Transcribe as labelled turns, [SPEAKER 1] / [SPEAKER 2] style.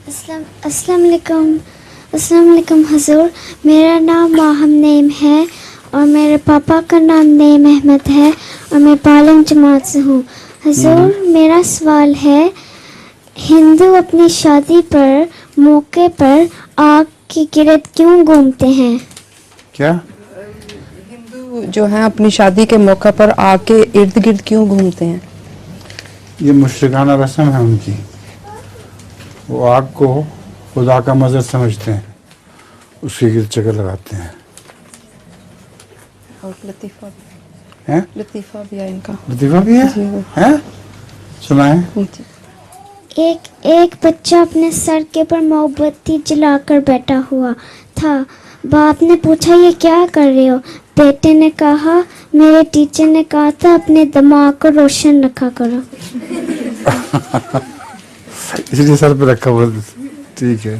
[SPEAKER 1] السلام علیکم حضور. میرا نام ماہم نعیم ہے اور میرے پاپا کا نام نعیم احمد ہے اور میں پالنگ جماعت سے ہوں. حضور میرا سوال ہے, ہندو اپنی شادی پر موقع پر آگ کی گرد کیوں گھومتے ہیں؟
[SPEAKER 2] کیا
[SPEAKER 3] ہندو جو ہیں اپنی شادی کے موقع پر آگ کے ارد گرد کیوں گھومتے ہیں؟
[SPEAKER 2] یہ مشرکانہ رسم ہے ان کی. وہ آگ کو خدا کا مظہر سمجھتے ہیں, اس کے گرد چکر لگاتے ہیں.
[SPEAKER 3] اور لطیفہ
[SPEAKER 2] ہیں؟
[SPEAKER 3] لطیفہ بھی ہے ان کا.
[SPEAKER 2] لطیفہ بھی ہے؟
[SPEAKER 3] جی
[SPEAKER 2] ہیں؟ سنائیں.
[SPEAKER 1] ایک بچہ اپنے سر کے پر موم بتی جلا کر بیٹھا ہوا تھا. باپ نے پوچھا یہ کیا کر رہے ہو؟ بیٹے نے کہا میرے ٹیچر نے کہا تھا اپنے دماغ کو روشن رکھا کرو.
[SPEAKER 2] اس لیے سر پہ رکھا ہوا. ٹھیک ہے.